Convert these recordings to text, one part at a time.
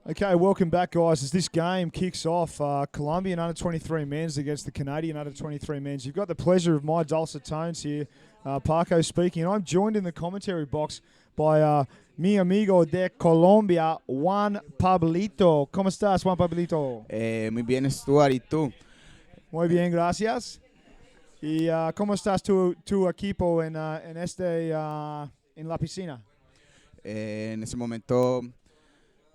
Okay, welcome back, guys. As this game kicks off, Colombian under-23 men's against the Canadian under-23 men's. You've got the pleasure of my dulcet tones here, Paco speaking. I'm joined in the commentary box by mi amigo de Colombia, Juan Pablito. ¿Cómo estás, Juan Pablito? Muy bien, Stuart, ¿y tú? Muy bien, gracias. ¿Y cómo estás tu equipo en la piscina? En este momento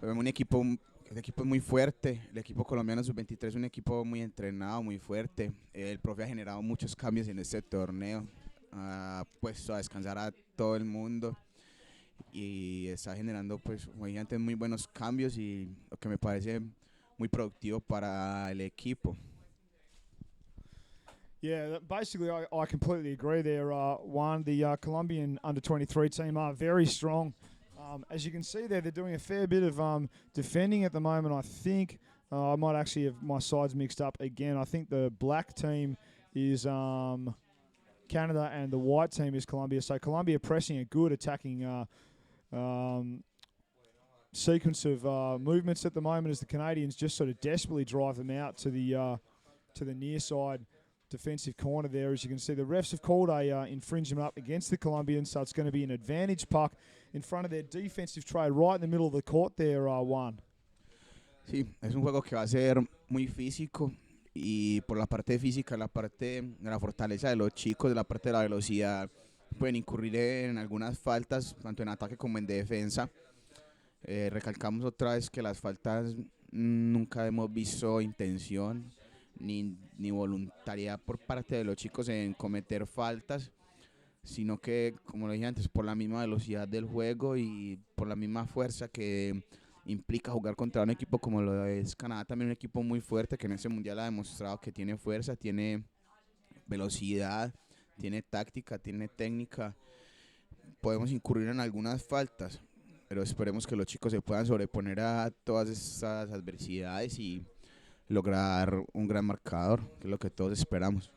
vemos el equipo es muy fuerte, el equipo colombiano sub-23 es un equipo muy entrenado, muy fuerte. El profe ha generado muchos cambios en este torneo, ha puesto a descansar a todo el mundo y está generando pues obviamente muy buenos cambios y lo que me parece muy productivo para el equipo. Yeah, basically, I completely agree there, Juan. The Colombian under-23 team are very strong. As you can see there, they're doing a fair bit of defending at the moment, I think. I might actually have my sides mixed up again. I think the black team is Canada and the white team is Colombia. So Colombia pressing a good attacking sequence of movements at the moment as the Canadians just sort of desperately drive them out to the near side defensive corner there. As you can see, the refs have called a infringement up against the Colombians, so it's going to be an advantage puck in front of their defensive tray right in the middle of the court there, Juan. Sí, es un juego que va a ser muy físico y por la parte física, la parte de la fortaleza de los chicos, de la parte de la velocidad, pueden incurrir en algunas faltas, tanto en ataque como en defensa. Recalcamos otra vez que las faltas nunca hemos visto intención ni voluntariedad por parte de los chicos en cometer faltas, sino que, como lo dije antes, por la misma velocidad del juego y por la misma fuerza que implica jugar contra un equipo como lo es Canadá, también un equipo muy fuerte que en este mundial ha demostrado que tiene fuerza, tiene velocidad, tiene táctica, tiene técnica. Podemos incurrir en algunas faltas, pero esperemos que los chicos se puedan sobreponer a todas estas adversidades y lograr un gran marcador, que es lo que todos esperamos.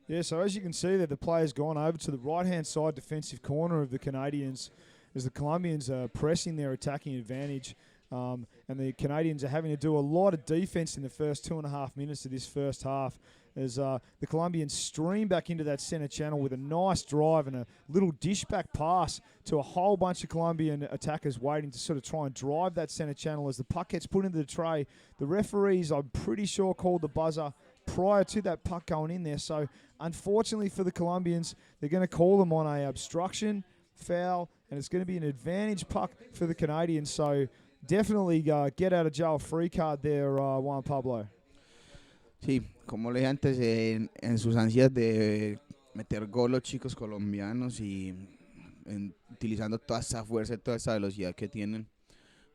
Yeah, so as you can see there, the player's gone over to the right-hand side defensive corner of the Canadians as the Colombians are pressing their attacking advantage. And the Canadians are having to do a lot of defense in the first 2.5 minutes of this first half as the Colombians stream back into that center channel with a nice drive and a little dish-back pass to a whole bunch of Colombian attackers waiting to sort of try and drive that center channel as the puck gets put into the tray. The referees, I'm pretty sure, called the buzzer prior to that puck going in there. So, unfortunately for the Colombians, they're going to call them on a obstruction, foul, and it's going to be an advantage puck for the Canadians. So, definitely get out of jail free card there, Juan Pablo. Sí, como le dije antes, en sus ansias de meter gol los chicos colombianos y utilizando toda esa fuerza y toda esa velocidad que tienen,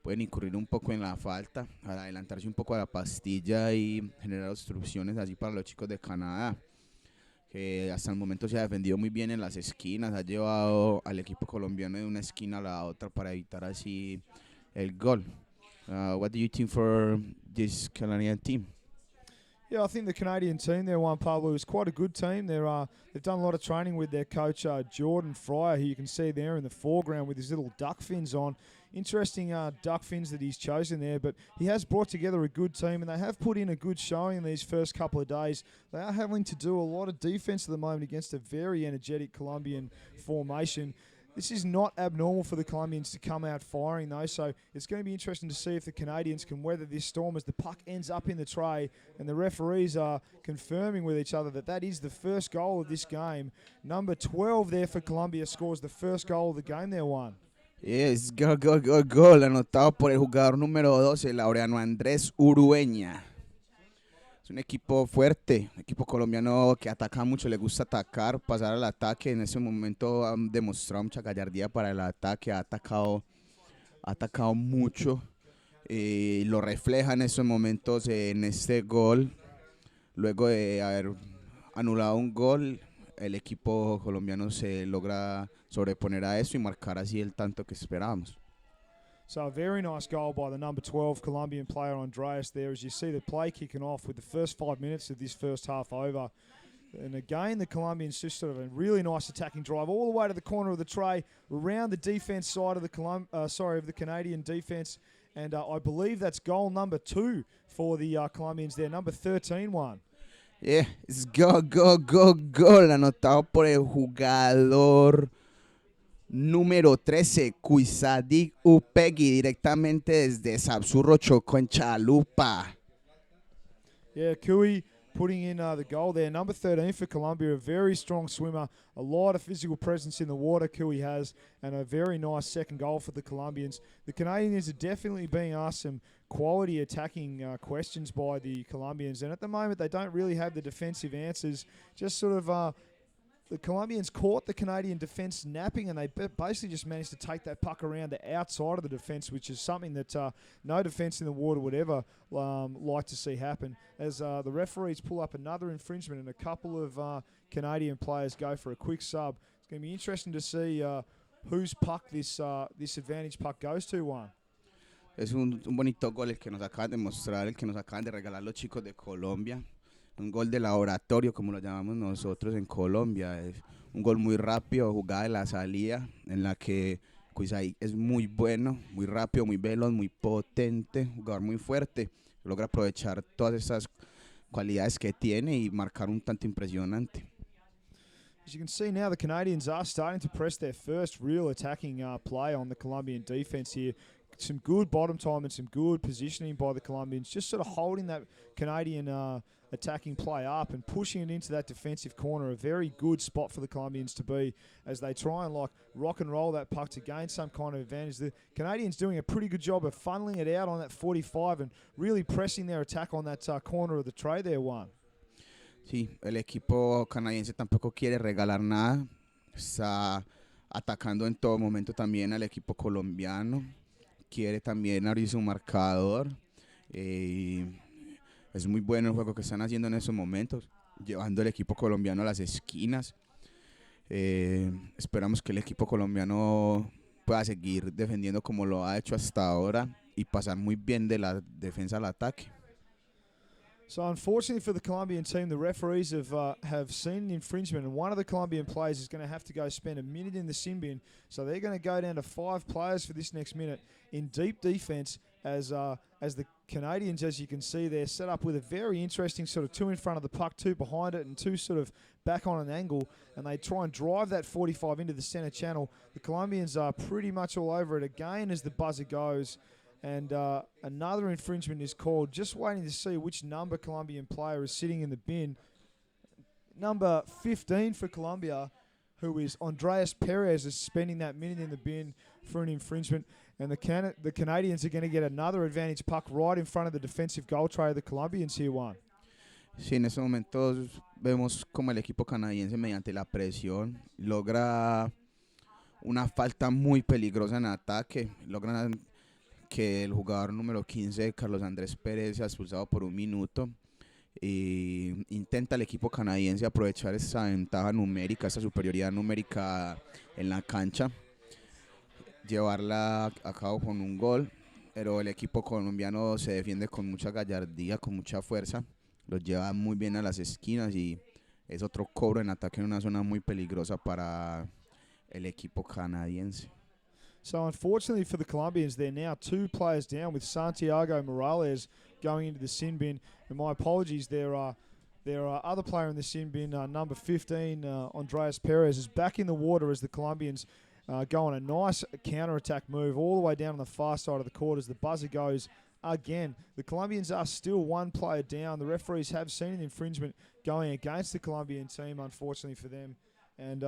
pueden incurrir un poco en la falta, adelantarse un poco a la pastilla y generar obstrucciones así para los chicos de Canadá, que hasta el momento se ha defendido muy bien en las esquinas, ha llevado al equipo colombiano de una esquina a la otra para evitar así el gol. What do you think for this Canadian team? Yeah, I think the Canadian team there, Juan Pablo, is quite a good team. They've done a lot of training with their coach, Jordan Fryer, who you can see there in the foreground with his little duck fins on. Interesting duck fins that he's chosen there, but he has brought together a good team, and they have put in a good showing in these first couple of days. They are having to do a lot of defense at the moment against a very energetic Colombian formation. This is not abnormal for the Colombians to come out firing, though, so it's going to be interesting to see if the Canadians can weather this storm as the puck ends up in the tray and the referees are confirming with each other that that is the first goal of this game. Number 12 there for Colombia scores the first goal of the game there, Juan. Yes, gol, anotado por el jugador número 12, Laureano Andrés Urueña. Es un equipo fuerte, un equipo colombiano que ataca mucho, le gusta atacar, pasar al ataque. En ese momento han demostrado mucha gallardía para el ataque, ha atacado mucho. Lo refleja en estos momentos en este gol. Luego de haber anulado un gol, el equipo colombiano se logra sobreponer a eso y marcar así el tanto que esperábamos. So a very nice goal by the number 12 Colombian player Andreas there as you see the play kicking off with the first 5 minutes of this first half over. And again, the Colombians just sort of a really nice attacking drive all the way to the corner of the tray, around the defense side of the Canadian defense, And I believe that's goal number 2 for the Colombians there, number 13 one. Yeah, it's gol, anotado por el jugador número 13, Kuisadik Upegui, directamente desde Sabsurro, Chocó, en Chalupa. Yeah, Kui putting in the goal there. Number 13 for Colombia, a very strong swimmer, a lot of physical presence in the water Kui has, and a very nice second goal for the Colombians. The Canadians are definitely being asked some quality attacking questions by the Colombians, and at the moment they don't really have the defensive answers. Just sort of the Colombians caught the Canadian defence napping, and they basically just managed to take that puck around the outside of the defence, which is something that no defence in the water would ever like to see happen. As the referees pull up another infringement and a couple of Canadian players go for a quick sub. It's going to be interesting to see whose puck this advantage puck goes to, Juan. Es un bonito gol el que nos acaban de mostrar, el que nos acaban de regalar los chicos de Colombia. Un gol de laboratorio, como lo llamamos nosotros en Colombia. Es un gol muy rápido, jugada de la salida, en la que Cuisay es muy bueno, muy rápido, muy veloz, muy potente, jugador muy fuerte. Logra aprovechar todas esas cualidades que tiene y marcar un tanto impresionante. As you can see now, the Canadians are starting to press their first real attacking play on the Colombian defence here. Some good bottom time and some good positioning by the Colombians, just sort of holding that Canadian attacking play up and pushing it into that defensive corner. A very good spot for the Colombians to be as they try and rock and roll that puck to gain some kind of advantage. The Canadians doing a pretty good job of funneling it out on that 45 and really pressing their attack on that corner of the tray there, Juan. Sí, el equipo canadiense tampoco quiere regalar nada. Está atacando en todo momento también al equipo colombiano. Quiere también abrir su marcador. Es muy bueno el juego que están haciendo en esos momentos, llevando el equipo colombiano a las esquinas. Esperamos que el equipo colombiano pueda seguir defendiendo como lo ha hecho hasta ahora y pasar muy bien de la defensa al ataque. So unfortunately for the Colombian team, the referees have seen an infringement, and one of the Colombian players is going to have to go spend a minute in the sin bin. So they're going to go down to 5 players for this next minute in deep defense as the Canadians, as you can see, they're set up with a very interesting sort of 2 in front of the puck, 2 behind it, and 2 sort of back on an angle, and they try and drive that 45 into the center channel. The Colombians are pretty much all over it again as the buzzer goes. And another infringement is called. Just waiting to see which number Colombian player is sitting in the bin. Number 15 for Colombia, who is Andreas Perez, is spending that minute in the bin for an infringement. And the Canadians are going to get another advantage puck right in front of the defensive goal tray of the Colombians here, Juan. Sí, en estos momentos vemos como el equipo canadiense, mediante la presión, logra una falta muy peligrosa en ataque. Logran que el jugador número 15, Carlos Andrés Pérez, sea expulsado por 1 minuto. Y intenta el equipo canadiense aprovechar esa ventaja numérica, esa superioridad numérica en la cancha, llevarla a cabo con un gol, pero el equipo colombiano se defiende con mucha gallardía, con mucha fuerza, los lleva muy bien a las esquinas y es otro cobro en ataque en una zona muy peligrosa para el equipo canadiense. So unfortunately for the Colombians, they're now 2 players down with Santiago Morales going into the sin bin. And my apologies, there are other player in the sin bin, number 15, Andreas Perez, is back in the water as the Colombians go on a nice counter-attack move all the way down on the far side of the court as the buzzer goes again. The Colombians are still 1 player down. The referees have seen an infringement going against the Colombian team, unfortunately for them. And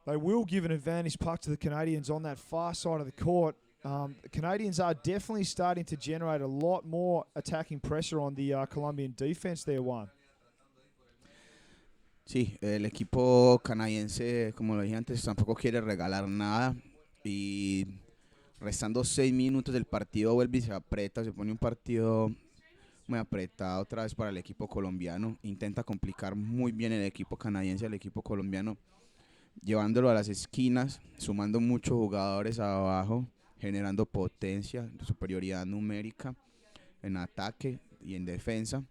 they will give an advantage puck to the Canadians on that far side of the court. The Canadians are definitely starting to generate a lot more attacking pressure on the Colombian defense there, Juan. Sí, el equipo canadiense, como lo dije antes, tampoco quiere regalar nada y restando 6 minutos del partido vuelve y se aprieta, se pone un partido muy apretado otra vez para el equipo colombiano. Intenta complicar muy bien el equipo canadiense al equipo colombiano, llevándolo a las esquinas, sumando muchos jugadores abajo, generando potencia, superioridad numérica en ataque y en defensa.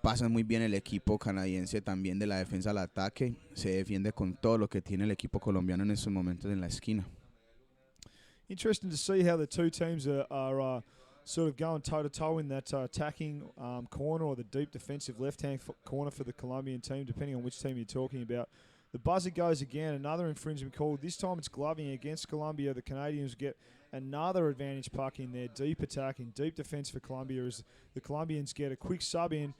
Pasa muy bien el equipo canadiense también de la defensa al ataque, se defiende con todo lo que tiene el equipo colombiano en estos momentos en la esquina. Interesting to see how the two teams are sort of going toe-to-toe in that attacking corner or the deep defensive left-hand corner for the Colombian team, depending on which team you're talking about. The buzzer goes again, another infringement call. This time it's gloving against Colombia. The Canadians get another advantage puck in their deep attacking, deep defense for Colombia as the Colombians get a quick sub in.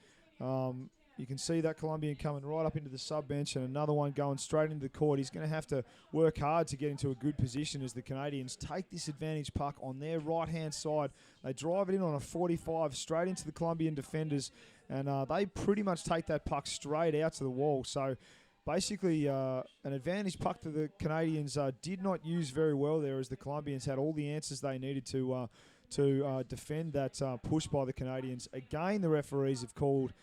You can see that Colombian coming right up into the sub bench and another one going straight into the court. He's going to have to work hard to get into a good position as the Canadians take this advantage puck on their right-hand side. They drive it in on a 45 straight into the Colombian defenders, and they pretty much take that puck straight out to the wall. So basically, an advantage puck that the Canadians did not use very well there as the Colombians had all the answers they needed to defend that push by the Canadians. Again, the referees have called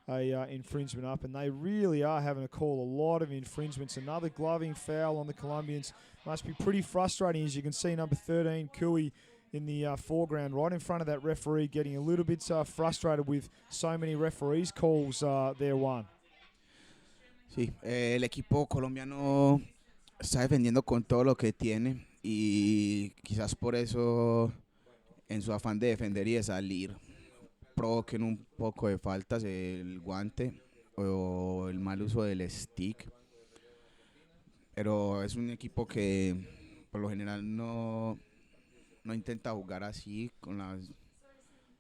a infringement up, and they really are having to call a lot of infringements. Another gloving foul on the Colombians. Must be pretty frustrating, as you can see number 13, Cui, in the foreground, right in front of that referee, getting a little bit frustrated with so many referees calls there one. Sí, el equipo colombiano está defendiendo con todo lo que tiene y quizás por eso en su afán de defender y de salir provoquen un poco de faltas, el guante o el mal uso del stick, pero es un equipo que por lo general no intenta jugar así con las.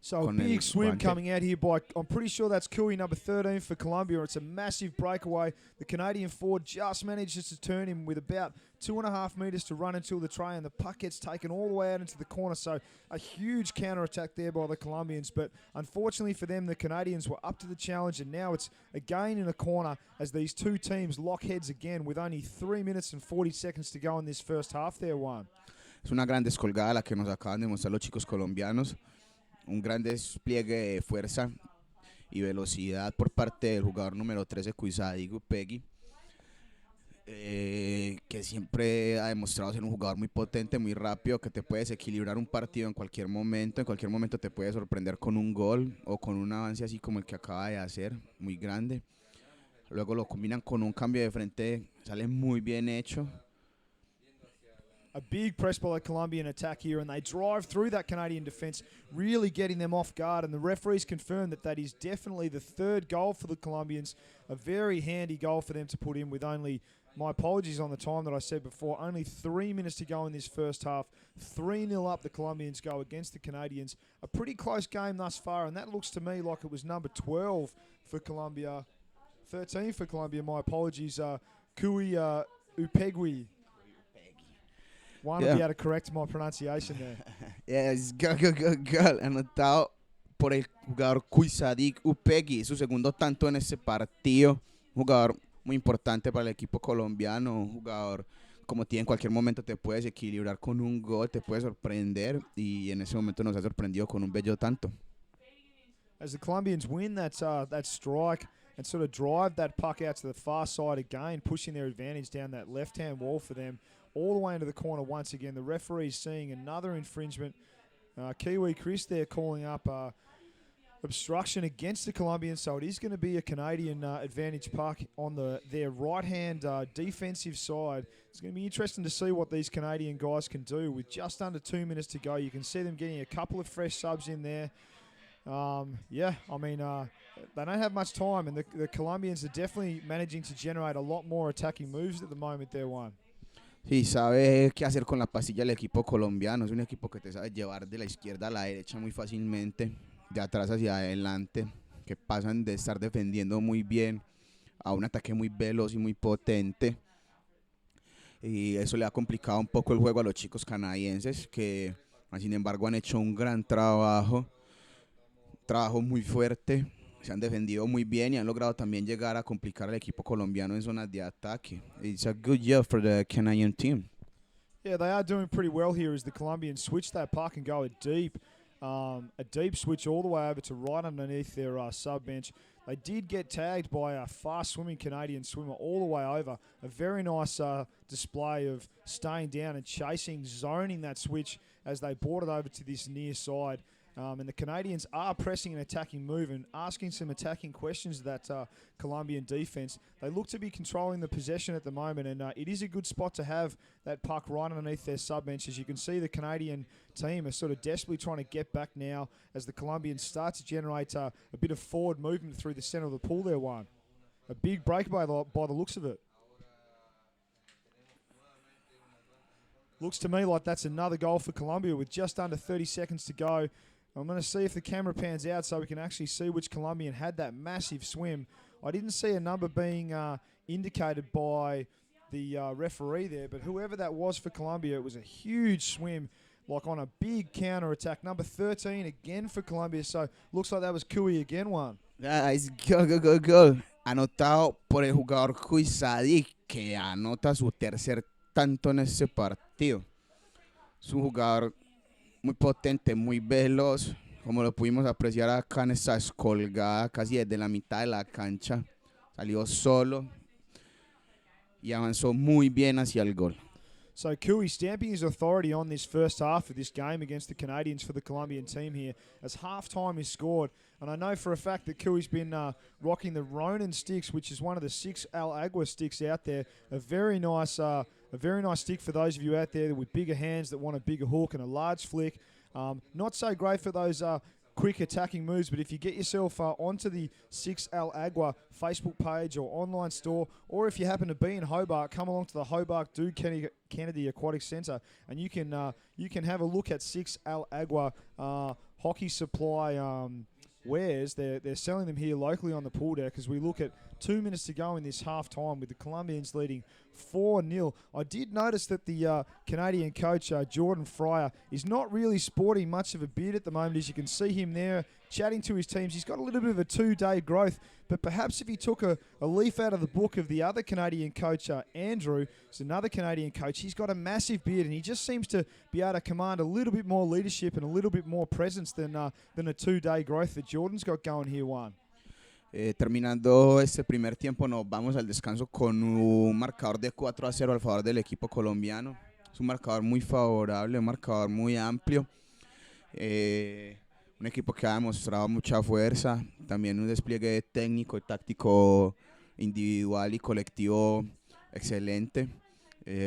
So a big swim coming out here by, I'm pretty sure that's Cui, number 13 for Colombia. It's a massive breakaway. The Canadian forward just manages to turn him with about 2.5 meters to run until the tray, and the puck gets taken all the way out into the corner. So a huge counter-attack there by the Colombians. But unfortunately for them, the Canadians were up to the challenge, and now it's again in a corner as these two teams lock heads again with only 3 minutes and 40 seconds to go in this first half there, one. Es una gran descolgada la que nos acaban de mostrar los chicos colombianos. Un gran despliegue de fuerza y velocidad por parte del jugador número 13, Cuisadigo Peggy, que siempre ha demostrado ser un jugador muy potente, muy rápido, que te puedes equilibrar un partido en cualquier momento te puede sorprender con un gol o con un avance así como el que acaba de hacer, muy grande. Luego lo combinan con un cambio de frente, sale muy bien hecho. A big press by the Colombian attack here, and they drive through that Canadian defence, really getting them off guard. And the referees confirm that is definitely the third goal for the Colombians. A very handy goal for them to put in with only, my apologies on the time that I said before, only 3 minutes to go in this first half. 3-0 up the Colombians go against the Canadians. A pretty close game thus far, and that looks to me like it was number 12 for Colombia. 13 for Colombia, my apologies. Cui Upegui. One will be able to correct my pronunciation there. Yes, girl, anotado por el jugador Cuisadik Upegui, su segundo tanto en este partido. Un jugador muy importante para el equipo colombiano, un jugador como tiene en cualquier momento te puedes equilibrar con un gol, te puede sorprender y en ese momento nos ha sorprendido con un bello tanto. As the Colombians win that strike and sort of drive that puck out to the far side again, pushing their advantage down that left-hand wall for them, all the way into the corner once again. The referee's seeing another infringement. Kiwi Chris there calling up obstruction against the Colombians, so it is going to be a Canadian advantage puck on their right-hand defensive side. It's going to be interesting to see what these Canadian guys can do with just under 2 minutes to go. You can see them getting a couple of fresh subs in there. They don't have much time, and the Colombians are definitely managing to generate a lot more attacking moves at the moment there, one. Sí, sabe qué hacer con la pastilla el equipo colombiano. Es un equipo que te sabe llevar de la izquierda a la derecha muy fácilmente, de atrás hacia adelante, que pasan de estar defendiendo muy bien a un ataque muy veloz y muy potente. Y eso le ha complicado un poco el juego a los chicos canadienses, que sin embargo han hecho un gran trabajo muy fuerte. Se han defendido muy bien y han logrado también llegar a complicar al equipo colombiano en zonas de ataque. It's a good job for the Canadian team. Yeah, they are doing pretty well here as the Colombians switch that puck and go a deep switch all the way over to right underneath their sub bench. They did get tagged by a fast-swimming Canadian swimmer all the way over. A very nice display of staying down and chasing, zoning that switch as they brought it over to this near side. And the Canadians are pressing an attacking move and asking some attacking questions of that Colombian defense. They look to be controlling the possession at the moment, and it is a good spot to have that puck right underneath their sub-bench. As you can see, the Canadian team are sort of desperately trying to get back now as the Colombians start to generate a bit of forward movement through the center of the pool there, one. A big break by the looks of it. Looks to me like that's another goal for Colombia with just under 30 seconds to go. I'm going to see if the camera pans out so we can actually see which Colombian had that massive swim. I didn't see a number being indicated by the referee there, but whoever that was for Colombia, it was a huge swim, like on a big counter-attack. Number 13 again for Colombia, so looks like that was Cui again, one. Es gol. Anotado por el jugador Cuisadi, que anota su tercer tanto en este partido. Es un jugador muy potente, muy veloz, como lo pudimos apreciar acá en esta descolgada casi desde la mitad de la cancha. Salió solo y avanzó muy bien hacia el gol. So Cui stamping his authority on this first half of this game against the Canadians for the Colombian team here as halftime is scored. And I know for a fact that Cui's been rocking the Ronin sticks, which is one of the 6 Al Agua sticks out there. A very nice stick for those of you out there with bigger hands that want a bigger hook and a large flick. Not so great for those quick attacking moves, but if you get yourself onto the 6 Al Agua Facebook page or online store, or if you happen to be in Hobart, come along to the Hobart Duke Kennedy Aquatic Centre, and you can have a look at 6 Al Agua hockey supply wares. They're selling them here locally on the pool deck as we look at 2 minutes to go in this half time with the Colombians leading 4-0. I did notice that the Canadian coach, Jordan Fryer, is not really sporting much of a beard at the moment. As you can see him there chatting to his teams. He's got a little bit of a 2-day growth, but perhaps if he took a leaf out of the book of the other Canadian coach, Andrew, who's another Canadian coach, he's got a massive beard and he just seems to be able to command a little bit more leadership and a little bit more presence than a 2-day growth that Jordan's got going here, one. Terminando este primer tiempo, nos vamos al descanso con un marcador de 4-0 al favor del equipo colombiano. Es un marcador muy favorable, un marcador muy amplio. Un equipo que ha demostrado mucha fuerza, también un despliegue técnico y táctico individual y colectivo excelente.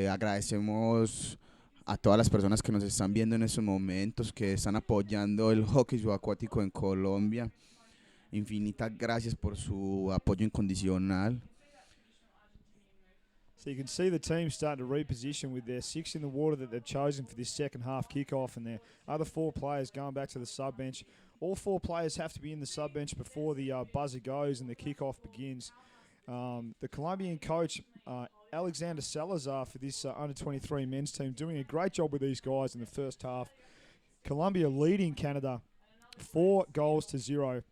Agradecemos a todas las personas que nos están viendo en estos momentos, que están apoyando el hockey subacuático en Colombia. Infinitas gracias por su apoyo incondicional. So you can see the team starting to reposition with their 6 in the water that they've chosen for this second half kickoff, and their other 4 players going back to the sub bench. All 4 players have to be in the sub bench before the buzzer goes and the kickoff begins. The Colombian coach, Alexander Salazar, for this under-23 men's team, doing a great job with these guys in the first half. Colombia leading Canada 4-0.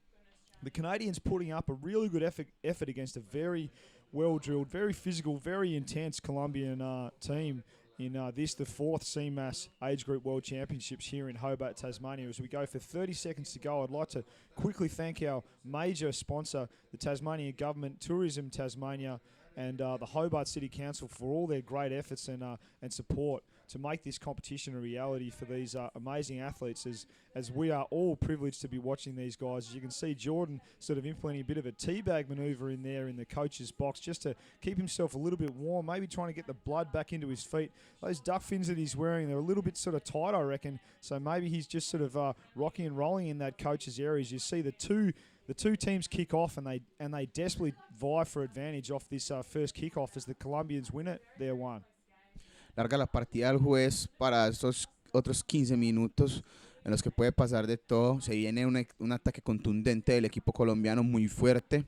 The Canadians putting up a really good effort against a very well-drilled, very physical, very intense Colombian team in the 4th CMAS Age Group World Championships here in Hobart, Tasmania. As we go for 30 seconds to go, I'd like to quickly thank our major sponsor, the Tasmanian Government, Tourism Tasmania, and the Hobart City Council for all their great efforts and support to make this competition a reality for these amazing athletes, as we are all privileged to be watching these guys. As you can see, Jordan sort of implementing a bit of a teabag maneuver in there in the coach's box just to keep himself a little bit warm, maybe trying to get the blood back into his feet. Those duck fins that he's wearing, they're a little bit sort of tight, I reckon, so maybe he's just sort of rocking and rolling in that coach's area. As you see the two teams kick off, and they desperately vie for advantage off this first kickoff as the Colombians win it. They're one. Larga la partida del juez para estos otros 15 minutos en los que puede pasar de todo. Se viene un ataque contundente del equipo colombiano muy fuerte.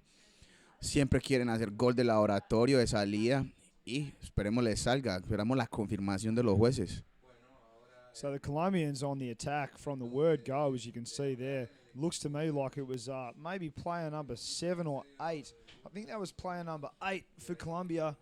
Siempre quieren hacer gol de laboratorio, de salida, y esperemos les salga. Esperamos la confirmación de los jueces. So the Colombians on the attack from the word go, as you can see there. Looks to me like it was maybe player number 7 or 8. I think that was player number 8 for Colombia,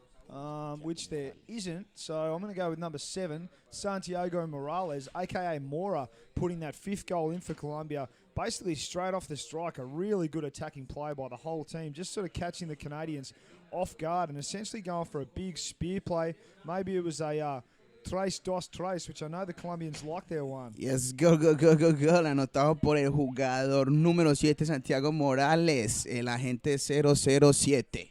which there isn't. So I'm going to go with number 7, Santiago Morales, a.k.a. Mora, putting that 5th goal in for Colombia. Basically straight off the strike, a really good attacking play by the whole team, just sort of catching the Canadians off guard and essentially going for a big spear play. Maybe it was a tres, dos, tres, which I know the Colombians like their one. Yes, go, go, go, go, go. Anotado por el jugador número 7, Santiago Morales, el agente 007.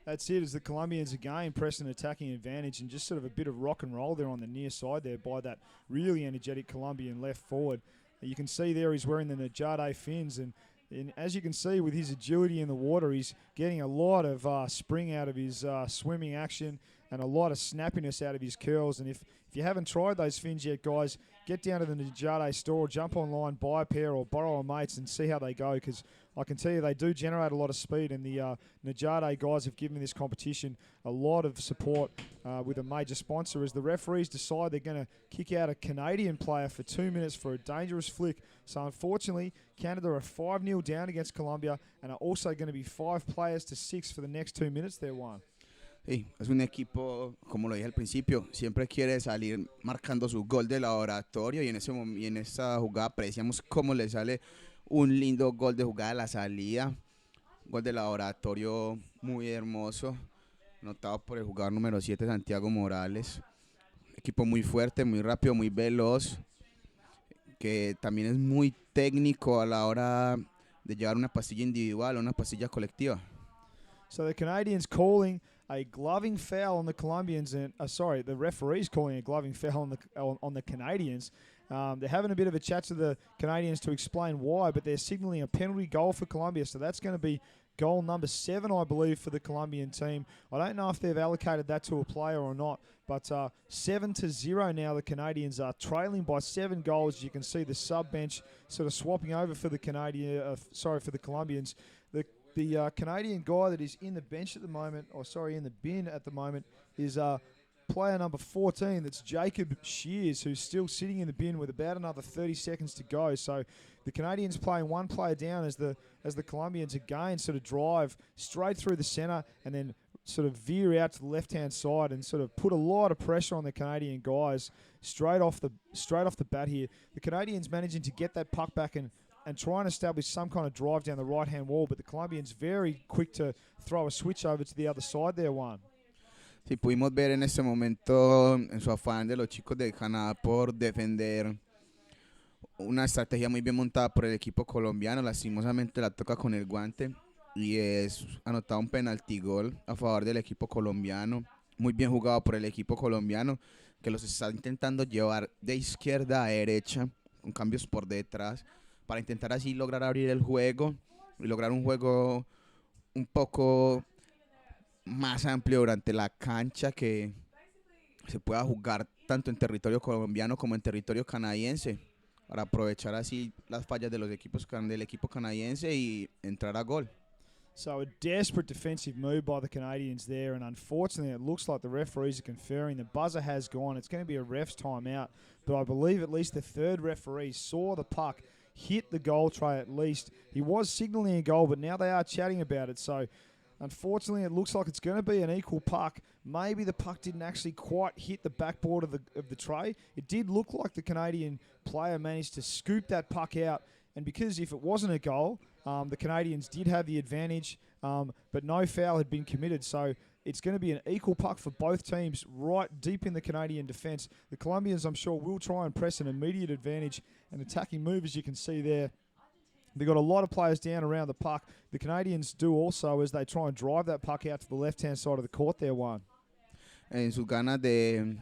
That's it, as the Colombians again press an attacking advantage and just sort of a bit of rock and roll there on the near side there by that really energetic Colombian left forward. You can see there he's wearing the Najade fins, and as you can see with his agility in the water, he's getting a lot of spring out of his swimming action and a lot of snappiness out of his curls. And if you haven't tried those fins yet, guys, get down to the Najade store, jump online, buy a pair or borrow a mate's and see how they go, because I can tell you they do generate a lot of speed, and the Najade guys have given this competition a lot of support with a major sponsor, as the referees decide they're going to kick out a Canadian player for 2 minutes for a dangerous flick. So unfortunately, Canada are 5-0 down against Colombia and are also going to be 5 players to 6 for the next 2 minutes they're won. Sí, es un equipo, como lo dije al principio, siempre quiere salir marcando su gol de laboratorio, y en esa jugada apreciamos cómo le sale un lindo gol de jugada a la salida, gol de laboratorio muy hermoso, anotado por el jugador número 7, Santiago Morales. Equipo muy fuerte, muy rápido, muy veloz, que también es muy técnico a la hora de llevar una pastilla individual o una pastilla colectiva. So the Canadians calling a gloving foul on the Colombians, and the referee's calling a gloving foul on the Canadians. They're having a bit of a chat to the Canadians to explain why, but they're signalling a penalty goal for Colombia, so that's going to be goal number 7, I believe, for the Colombian team. I don't know if they've allocated that to a player or not, but 7-0 now. The Canadians are trailing by 7 goals. You can see the sub bench sort of swapping over for the for the Colombians. The Canadian guy that is in the bench at the moment, in the bin at the moment, is player number 14. That's Jacob Shears, who's still sitting in the bin with about another 30 seconds to go. So the Canadians playing one player down as the Colombians again sort of drive straight through the centre and then sort of veer out to the left-hand side and sort of put a lot of pressure on the Canadian guys straight off the bat here. The Canadians managing to get that puck back and try and establish some kind of drive down the right-hand wall, but the Colombians very quick to throw a switch over to the other side there, Juan. Sí, pudimos ver en este momento en su afán de los chicos de Canadá por defender una estrategia muy bien montada por el equipo colombiano. Lastimosamente la toca con el guante y es anotado un penalti gol a favor del equipo colombiano. Muy bien jugado por el equipo colombiano, que los está intentando llevar de izquierda a derecha con cambios por detrás, para intentar así lograr abrir el juego y lograr un juego un poco más amplio durante la cancha, que se pueda jugar tanto en territorio colombiano como en territorio canadiense, para aprovechar así las fallas de los equipos del equipo canadiense y entrar a gol. So a desperate defensive move by the Canadians there, and unfortunately it looks like the referees are conferring. The buzzer has gone. It's going to be a ref's timeout, but I believe at least the third referee saw the puck hit the goal tray at least. He was signalling a goal, but now they are chatting about it. So unfortunately, it looks like it's going to be an equal puck. Maybe the puck didn't actually quite hit the backboard of the tray. It did look like the Canadian player managed to scoop that puck out, and because if it wasn't a goal, the Canadians did have the advantage, but no foul had been committed. So it's going to be an equal puck for both teams right deep in the Canadian defence. The Colombians, I'm sure, will try and press an immediate advantage, an attacking move, as you can see there. They've got a lot of players down around the puck. The Canadians do also, as they try and drive that puck out to the left-hand side of the court there, Juan. En sus ganas de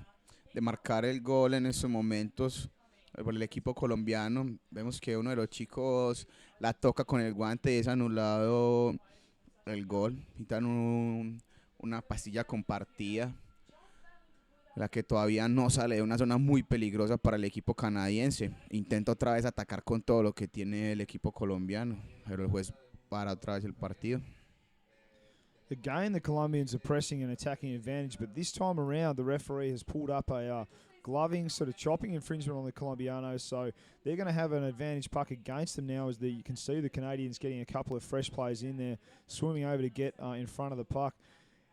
marcar el gol en estos momentos por el equipo colombiano, vemos que uno de los chicos la toca con el guante y es anulado el gol. Quitan una pastilla compartida, la que todavía no sale de una zona muy peligrosa para el equipo canadiense. Intenta otra vez atacar con todo lo que tiene el equipo colombiano, pero el juez para otra vez el partido. Again, the Colombians are pressing and attacking advantage, but this time around the referee has pulled up a gloving, sort of chopping infringement on the Colombianos, so they're going to have an advantage puck against them now, as you can see the Canadians getting a couple of fresh players in there, swimming over to get in front of the puck.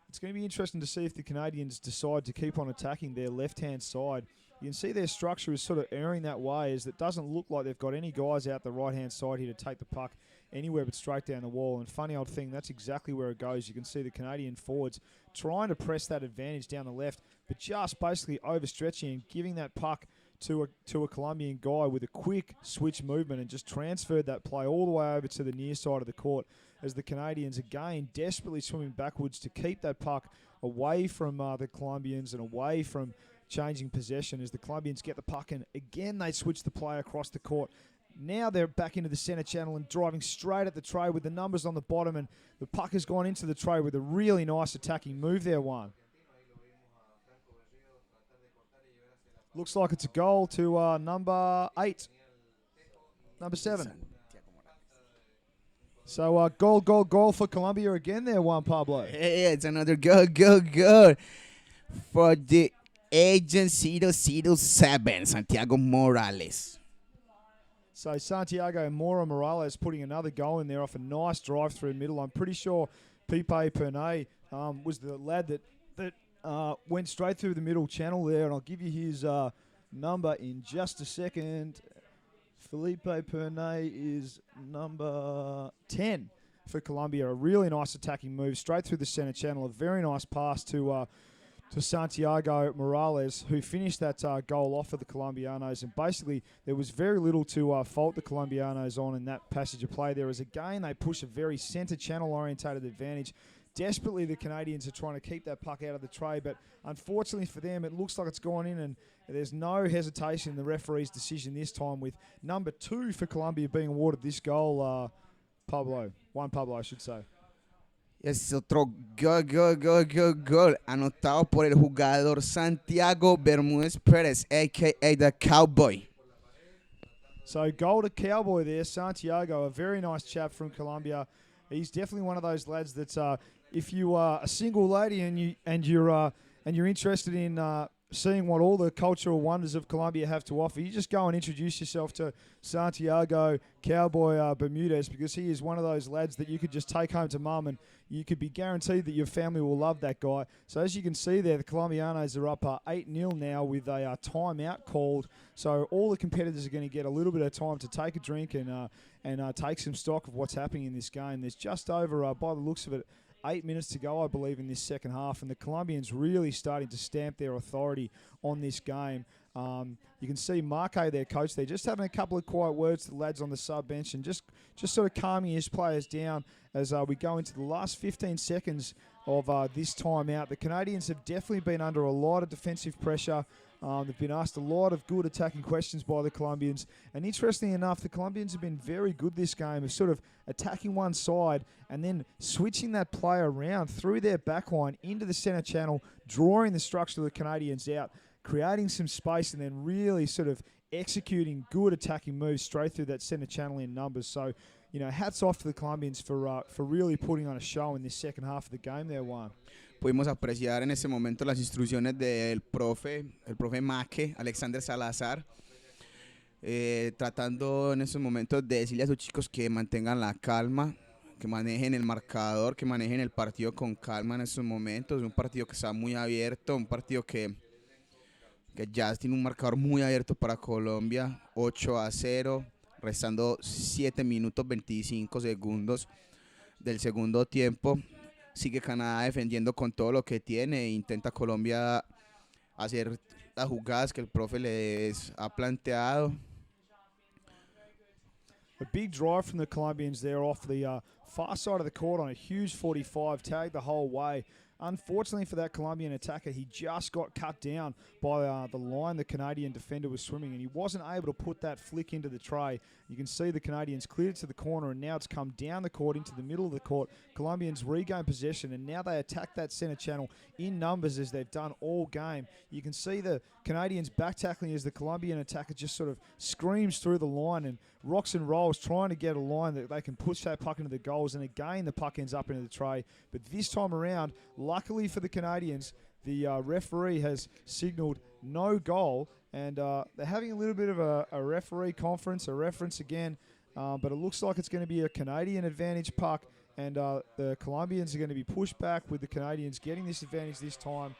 It's going to be interesting to see if the Canadians decide to keep on attacking their left-hand side. You can see their structure is sort of erring that way, as it doesn't look like they've got any guys out the right-hand side here to take the puck anywhere but straight down the wall. And funny old thing, that's exactly where it goes. You can see the Canadian forwards trying to press that advantage down the left, but just basically overstretching and giving that puck to a Colombian guy with a quick switch movement, and just transferred that play all the way over to the near side of the court, as the Canadians again desperately swimming backwards to keep that puck away from the Colombians and away from changing possession. As the Colombians get the puck, and again they switch the play across the court. Now they're back into the center channel and driving straight at the tray with the numbers on the bottom, and the puck has gone into the tray with a really nice attacking move there, Juan. Looks like it's a goal to number 8. Number 7. So goal for Colombia again there, Juan Pablo. Hey, it's another goal for the Agent 007, Santiago Morales. So Santiago Morales putting another goal in there off a nice drive through middle. I'm pretty sure Pipe Pernay was the lad that went straight through the middle channel there, and I'll give you his number in just a second. Felipe Pernay is number 10 for Colombia. A really nice attacking move straight through the center channel. A very nice pass to Santiago Morales, who finished that goal off for the Colombianos. And basically, there was very little to fault the Colombianos on in that passage of play there, as again they push a very center channel orientated advantage. Desperately, the Canadians are trying to keep that puck out of the tray, but unfortunately for them, it looks like it's gone in, and there's no hesitation in the referee's decision this time, with number 2 for Colombia being awarded this goal, Juan Pablo, I should say. Es otro gol anotado por el jugador Santiago Bermúdez Pérez, a.k.a. the Cowboy. So goal to Cowboy there, Santiago, a very nice chap from Colombia. He's definitely one of those lads that's if you are a single lady and you're interested in seeing what all the cultural wonders of Colombia have to offer, you just go and introduce yourself to Santiago Cowboy Bermudez, because he is one of those lads that you could just take home to mum, and you could be guaranteed that your family will love that guy. So as you can see there, the Colombianos are up 8-0 now with a timeout called. So all the competitors are going to get a little bit of time to take a drink and take some stock of what's happening in this game. There's just over, by the looks of it, 8 minutes to go, I believe, in this second half, and the Colombians really starting to stamp their authority on this game. You can see Marque, their coach, there, just having a couple of quiet words to the lads on the sub bench, and just sort of calming his players down as we go into the last 15 seconds of this timeout. The Canadians have definitely been under a lot of defensive pressure. They've been asked a lot of good attacking questions by the Colombians. And interestingly enough, the Colombians have been very good this game of sort of attacking one side and then switching that play around through their backline into the center channel, drawing the structure of the Canadians out, creating some space, and then really sort of executing good attacking moves straight through that center channel in numbers. So, you know, hats off to the Colombians for really putting on a show in this second half of the game there, Juan. Pudimos apreciar en ese momento las instrucciones del profe, el profe Maque, Alexander Salazar, tratando en esos momentos de decirle a sus chicos que mantengan la calma, que manejen el marcador, que manejen el partido con calma en esos momentos. Un partido que está muy abierto, un partido que ya tiene un marcador muy abierto para Colombia, 8-0, restando 7 minutos 25 segundos del segundo tiempo. Sigue Canadá defendiendo con todo lo que tiene e intenta Colombia hacer las jugadas que el profe les ha planteado. A big drive from the Colombians there off the far side of the court on a huge 45, tagged the whole way. Unfortunately for that Colombian attacker, he just got cut down by the line the Canadian defender was swimming, and he wasn't able to put that flick into the tray. You can see the Canadians cleared it to the corner, and now it's come down the court into the middle of the court. Colombians regain possession, and now they attack that center channel in numbers as they've done all game. You can see the Canadians back tackling as the Colombian attacker just sort of screams through the line and rocks and rolls, trying to get a line that they can push that puck into the goals, and again the puck ends up into the tray. But this time around, luckily for the Canadians, the referee has signalled no goal, and they're having a little bit of a referee conference, a reference again, but it looks like it's going to be a Canadian advantage puck, and the Colombians are going to be pushed back with the Canadians getting this advantage this time.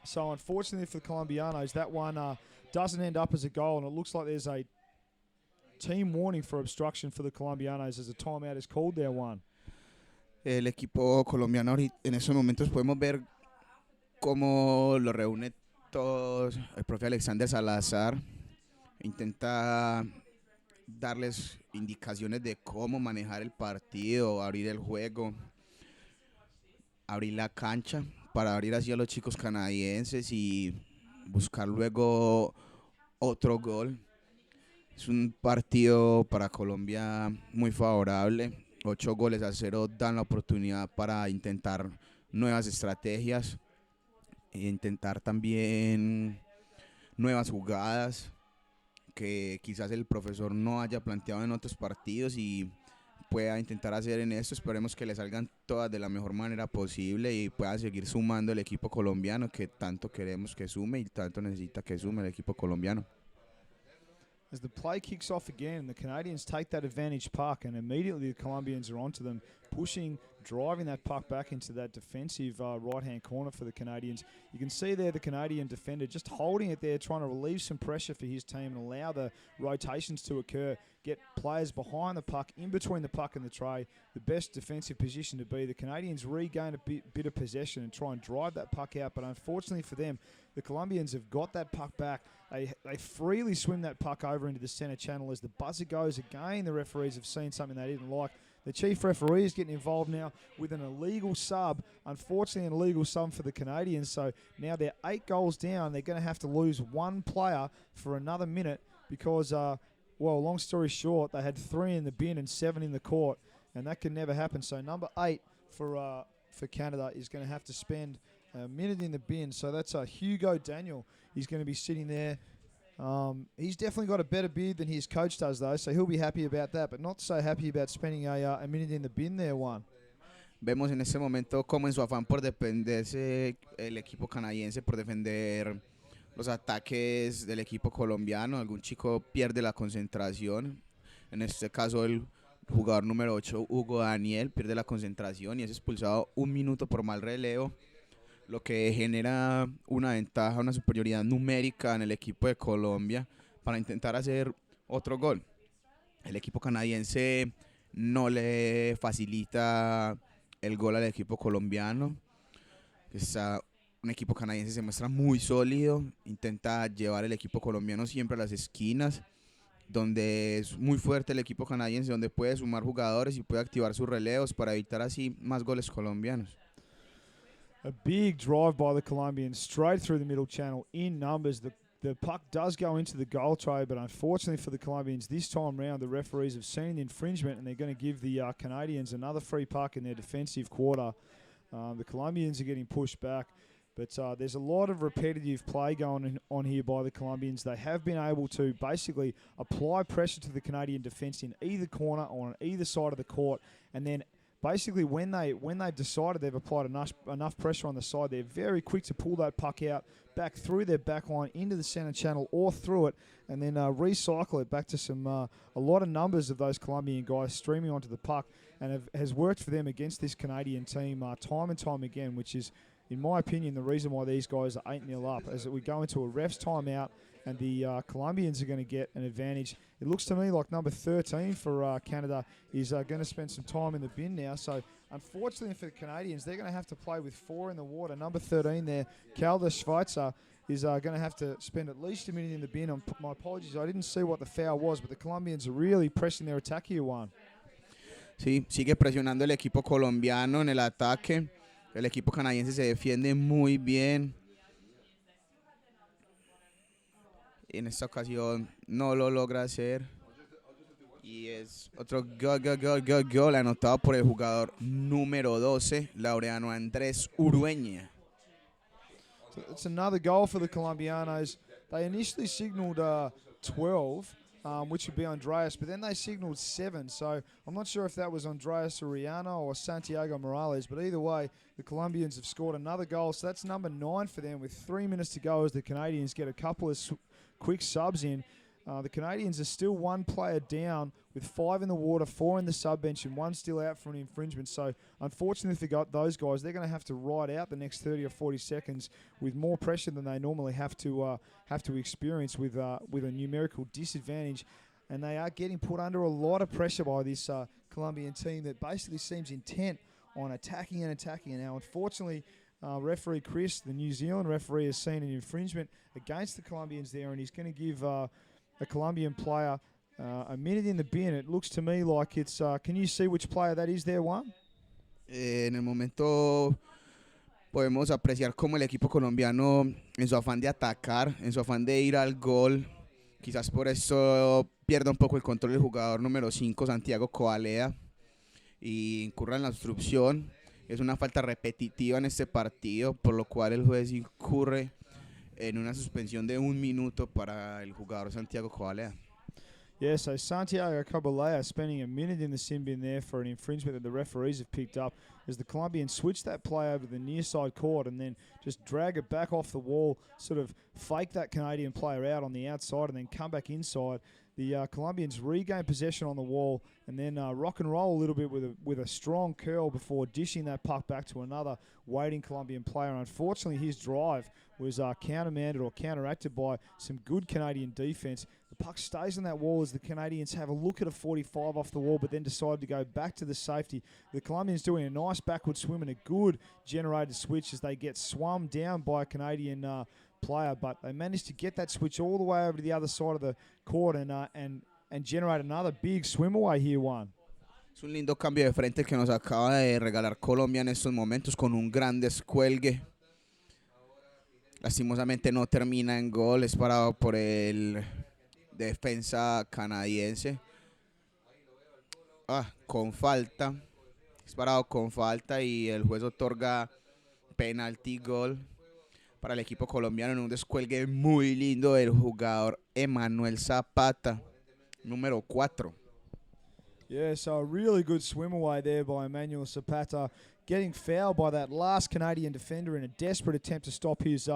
So unfortunately for the Colombianos, that one doesn't end up as a goal, and it looks like there's a team warning for obstruction for the Colombianos as a timeout is called there, one. El equipo colombiano en estos momentos podemos ver cómo lo reúne todos el profe Alexander Salazar. Intenta darles indicaciones de cómo manejar el partido, abrir el juego, abrir la cancha para abrir así a los chicos canadienses y buscar luego otro gol. Es un partido para Colombia muy favorable. 8-0 dan la oportunidad para intentar nuevas estrategias e intentar también nuevas jugadas que quizás el profesor no haya planteado en otros partidos y pueda intentar hacer en esto. Esperemos que le salgan todas de la mejor manera posible y pueda seguir sumando el equipo colombiano que tanto queremos que sume y tanto necesita que sume el equipo colombiano. As the play kicks off again, the Canadians take that advantage puck, and immediately the Colombians are onto them, pushing, driving that puck back into that defensive right-hand corner for the Canadians. You can see there the Canadian defender just holding it there, trying to relieve some pressure for his team and allow the rotations to occur, get players behind the puck, in between the puck and the tray, the best defensive position to be. The Canadians regain a bit of possession and try and drive that puck out, but unfortunately for them, the Colombians have got that puck back. They freely swim that puck over into the centre channel as the buzzer goes again. The referees have seen something they didn't like. The chief referee is getting involved now with an illegal sub. Unfortunately, an illegal sub for the Canadians. So now they're 8 goals down. They're going to have to lose one player for another minute because, well, long story short, they had 3 in the bin and 7 in the court, and that can never happen. So number 8 for Canada is going to have to spend a minute in the bin. So that's Hugo Daniel. He's going to be sitting there. He's definitely got a better beard than his coach does, though, so he'll be happy about that, but not so happy about spending a minute in the bin there, one. Vemos en este momento cómo en su afán por defenderse el equipo canadiense, por defender los ataques del equipo colombiano, algún chico pierde la concentración. En este caso el jugador número 8, Hugo Daniel, pierde la concentración y es expulsado 1 minuto por mal relevo, lo que genera una ventaja, una superioridad numérica en el equipo de Colombia para intentar hacer otro gol. El equipo canadiense no le facilita el gol al equipo colombiano. Un equipo canadiense se muestra muy sólido, intenta llevar el equipo colombiano siempre a las esquinas, donde es muy fuerte el equipo canadiense, donde puede sumar jugadores y puede activar sus relevos para evitar así más goles colombianos. A big drive by the Colombians straight through the middle channel in numbers. The puck does go into the goal tray, but unfortunately for the Colombians, this time round the referees have seen the infringement and they're going to give the Canadians another free puck in their defensive quarter. The Colombians are getting pushed back, but there's a lot of repetitive play going on here by the Colombians. They have been able to basically apply pressure to the Canadian defence in either corner or on either side of the court, and then basically, when they've decided they've applied enough pressure on the side, they're very quick to pull that puck out back through their back line into the centre channel or through it, and then recycle it back to a lot of numbers of those Colombian guys streaming onto the puck, and has worked for them against this Canadian team time and time again, which is, in my opinion, the reason why these guys are 8-0 up. As we go into a ref's timeout, and the Colombians are going to get an advantage. It looks to me like number 13 for Canada is going to spend some time in the bin now. So, unfortunately for the Canadians, they're going to have to play with 4 in the water. Number 13 there, Calder Schweitzer, is going to have to spend at least a minute in the bin. My apologies, I didn't see what the foul was, but the Colombians are really pressing their attack here, one. Sí, sigue presionando el equipo colombiano en el ataque. El equipo canadiense se defiende muy bien. En esta ocasión no lo logra hacer. Y es otro gol anotado por el jugador número 12, Laureano Andrés Urueña. So it's another goal for the Colombianos. They initially signaled 12, which would be Andreas, but then they signaled 7. So I'm not sure if that was Andreas Uriano or Santiago Morales, but either way, the Colombians have scored another goal. So that's number 9 for them with 3 minutes to go as the Canadians get a couple of quick subs in. The Canadians are still 1 player down with 5 in the water, 4 in the sub bench, and 1 still out for an infringement. So, unfortunately for those guys, they're going to have to ride out the next 30 or 40 seconds with more pressure than they normally have to experience with a numerical disadvantage. and they are getting put under a lot of pressure by this Colombian team that basically seems intent on attacking and attacking. And now, unfortunately, referee Chris, the New Zealand referee, has seen an infringement against the Colombians there, and he's going to give a Colombian player a minute in the bin. It looks to me like it's... can you see which player that is there, Juan? En el momento podemos apreciar cómo el equipo colombiano, en su afán de atacar, en su afán de ir al gol, quizás por eso pierda un poco el control el jugador número 5, Santiago Coalea, y incurra en la obstrucción. Es una falta repetitiva en este partido, por lo cual el juez incurre en una suspensión de 1 minuto para el jugador Santiago Coalea. Yeah, so Santiago Caballea spending a minute in the sin bin there for an infringement that the referees have picked up as the Colombians switch that play over to the near side court and then just drag it back off the wall, sort of fake that Canadian player out on the outside and then come back inside. The Colombians regain possession on the wall and then rock and roll a little bit with a strong curl before dishing that puck back to another waiting Colombian player. Unfortunately, his drive was countermanded or counteracted by some good Canadian defense. The puck stays on that wall as the Canadians have a look at a 45 off the wall, but then decide to go back to the safety. The Colombians doing a nice backward swim and a good generated switch as they get swum down by a Canadian player, but they managed to get that switch all the way over to the other side of the court and generate another big swim away here, Juan. Es un lindo cambio de frente que nos acaba de regalar Colombia en estos momentos con un gran descuelgue. Lastimosamente no termina en gol, es parado por el defensa canadiense. Con falta, es parado con falta y el juez otorga penalty goal para el equipo colombiano en un descuelgue muy lindo del jugador Emanuel Zapata, número 4. Yeah, so a really good swim away there by Emmanuel Zapata, getting fouled by that last Canadian defender in a desperate attempt to stop his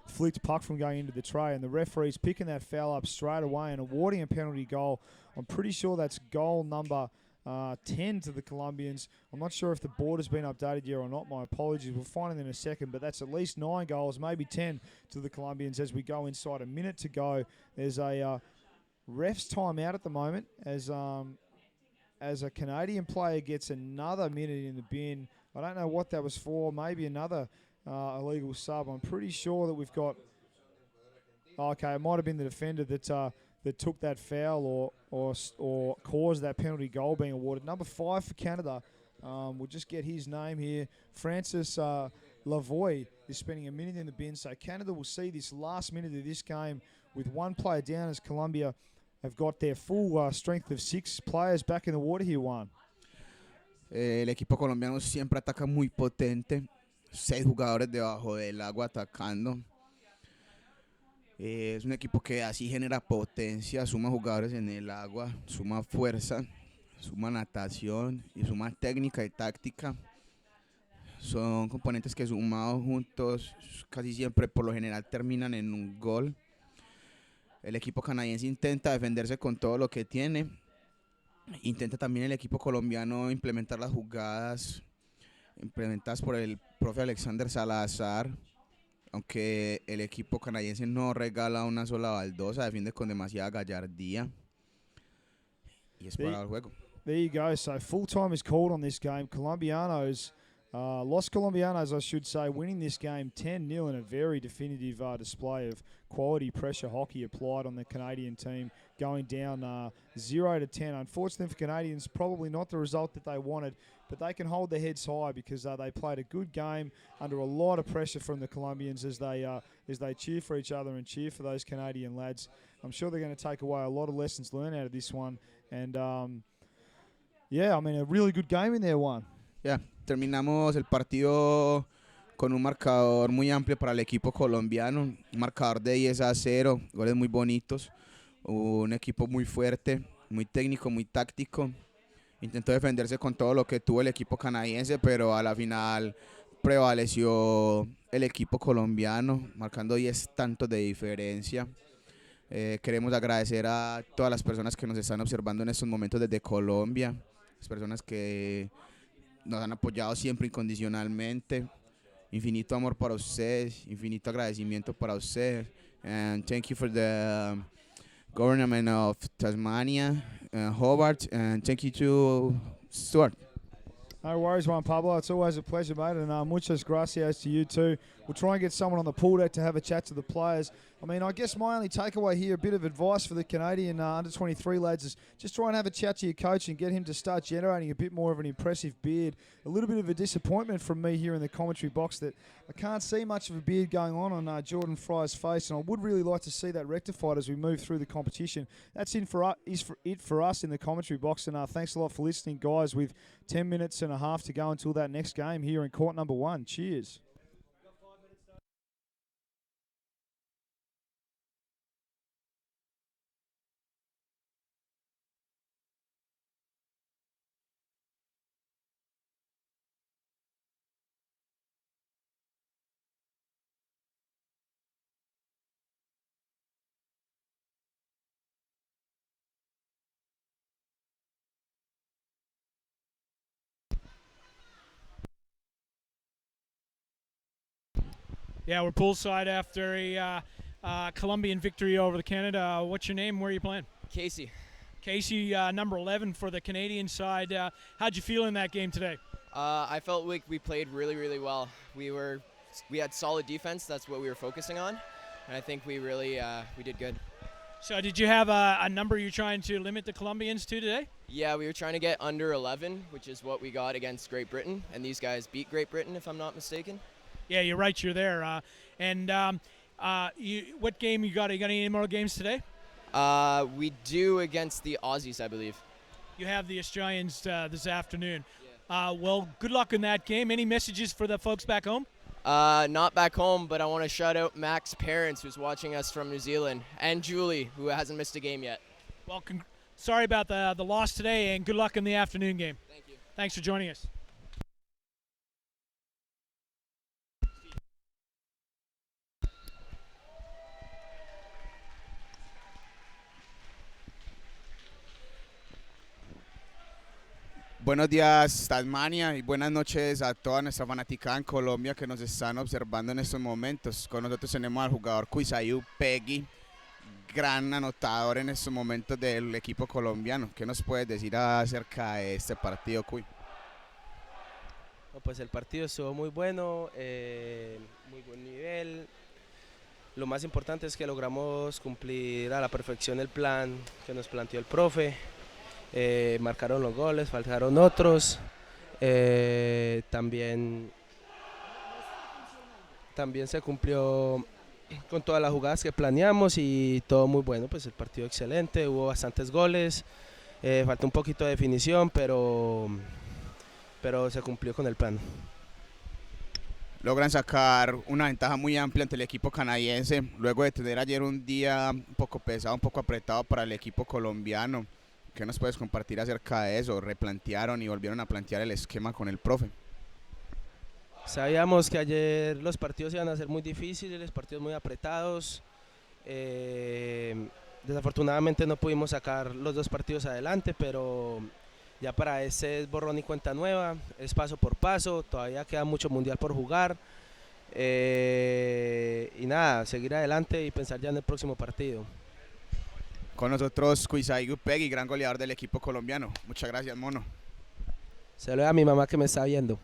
flicked puck from going into the tray. And the referee's picking that foul up straight away and awarding a penalty goal. I'm pretty sure that's goal number 10 to the Colombians. I'm not sure if the board has been updated yet or not. My apologies. We'll find it in a second. But that's at least 9 goals, maybe 10 to the Colombians as we go inside a minute to go. There's a ref's timeout at the moment as a Canadian player gets another minute in the bin. I don't know what that was for. Maybe another illegal sub. I'm pretty sure that we've got... Okay, it might have been the defender that took that foul or caused that penalty goal being awarded. Number 5 for Canada. We'll just get his name here. Francis Lavoie is spending a minute in the bin. So Canada will see this last minute of this game with one player down as Colombia have got their full strength of 6 players back in the water here, Juan. El equipo colombiano siempre ataca muy potente. 6 jugadores debajo del agua atacando. Es un equipo que así genera potencia, suma jugadores en el agua, suma fuerza, suma natación y suma técnica y táctica. Son componentes que sumados juntos casi siempre por lo general terminan en un gol. El equipo canadiense intenta defenderse con todo lo que tiene. Intenta también el equipo colombiano implementar las jugadas implementadas por el profe Alexander Salazar. Aunque el equipo canadiense no regala una sola baldosa, defiende con demasiada gallardía. Y es para el juego. There you go. So full time is called on this game. Colombianos, Los Colombianos, I should say, winning this game 10-0 in a very definitive display of quality pressure hockey applied on the Canadian team, going down 0-10. Unfortunately for Canadians, probably not the result that they wanted, but they can hold their heads high because they played a good game under a lot of pressure from the Colombians as they cheer for each other and cheer for those Canadian lads. I'm sure they're going to take away a lot of lessons learned out of this one. And, yeah, I mean, a really good game in there, one. Yeah, terminamos el partido con un marcador muy amplio para el equipo colombiano, un marcador de 10-0, goles muy bonitos, un equipo muy fuerte, muy técnico, muy táctico. Intentó defenderse con todo lo que tuvo el equipo canadiense, pero a la final prevaleció el equipo colombiano, marcando 10 tantos de diferencia. Queremos agradecer a todas las personas que nos están observando en estos momentos desde Colombia, las personas que nos han apoyado siempre incondicionalmente. Infinito amor para ustedes, infinito agradecimiento para ustedes. And thank you for government of Tasmania, Hobart, and thank you to Stuart. No worries, Juan Pablo. It's always a pleasure, mate, and muchas gracias to you too. We'll try and get someone on the pool deck to have a chat to the players. I mean, I guess my only takeaway here, a bit of advice for the Canadian under-23 lads, is just try and have a chat to your coach and get him to start generating a bit more of an impressive beard. A little bit of a disappointment from me here in the commentary box that I can't see much of a beard going on Jordan Fry's face, and I would really like to see that rectified as we move through the competition. That's it for us in the commentary box, and thanks a lot for listening, guys, with 10 minutes and a half to go until that next game here in court number 1. Cheers. Yeah, we're poolside after a Colombian victory over Canada. What's your name? Where are you playing? Casey. Casey, number 11 for the Canadian side. How'd you feel in that game today? I felt like we played really, really well. We had solid defense. That's what we were focusing on, and I think we really we did good. So did you have a number you're trying to limit the Colombians to today? Yeah, we were trying to get under 11, which is what we got against Great Britain, and these guys beat Great Britain, if I'm not mistaken. Yeah, you're right. You're there. What game you got? You got any more games today? We do against the Aussies, I believe. You have the Australians this afternoon. Well, good luck in that game. Any messages for the folks back home? Not back home, but I want to shout out Mac's parents, who's watching us from New Zealand, and Julie, who hasn't missed a game yet. Well, sorry about the loss today, and good luck in the afternoon game. Thank you. Thanks for joining us. Buenos días, Tasmania, y buenas noches a toda nuestra fanaticada en Colombia que nos están observando en estos momentos. Con nosotros tenemos al jugador Cuisayu Peggy, gran anotador en estos momentos del equipo colombiano. ¿Qué nos puedes decir acerca de este partido, Cuy? Pues el partido estuvo muy bueno, muy buen nivel. Lo más importante es que logramos cumplir a la perfección el plan que nos planteó el profe. Marcaron los goles, faltaron otros. También se cumplió con todas las jugadas que planeamos y todo muy bueno. Pues el partido excelente, hubo bastantes goles, faltó un poquito de definición, pero se cumplió con el plan. Logran sacar una ventaja muy amplia ante el equipo canadiense, luego de tener ayer un día un poco pesado, un poco apretado para el equipo colombiano. ¿Qué nos puedes compartir acerca de eso? ¿Replantearon y volvieron a plantear el esquema con el profe? Sabíamos que ayer los partidos iban a ser muy difíciles, partidos muy apretados. Desafortunadamente no pudimos sacar los dos partidos adelante, pero ya para ese es borrón y cuenta nueva, es paso por paso, todavía queda mucho mundial por jugar. Y nada, seguir adelante y pensar ya en el próximo partido. Con nosotros Cuisayu Peggy, gran goleador del equipo colombiano. Muchas gracias, mono. Se lo doy a mi mamá que me está viendo.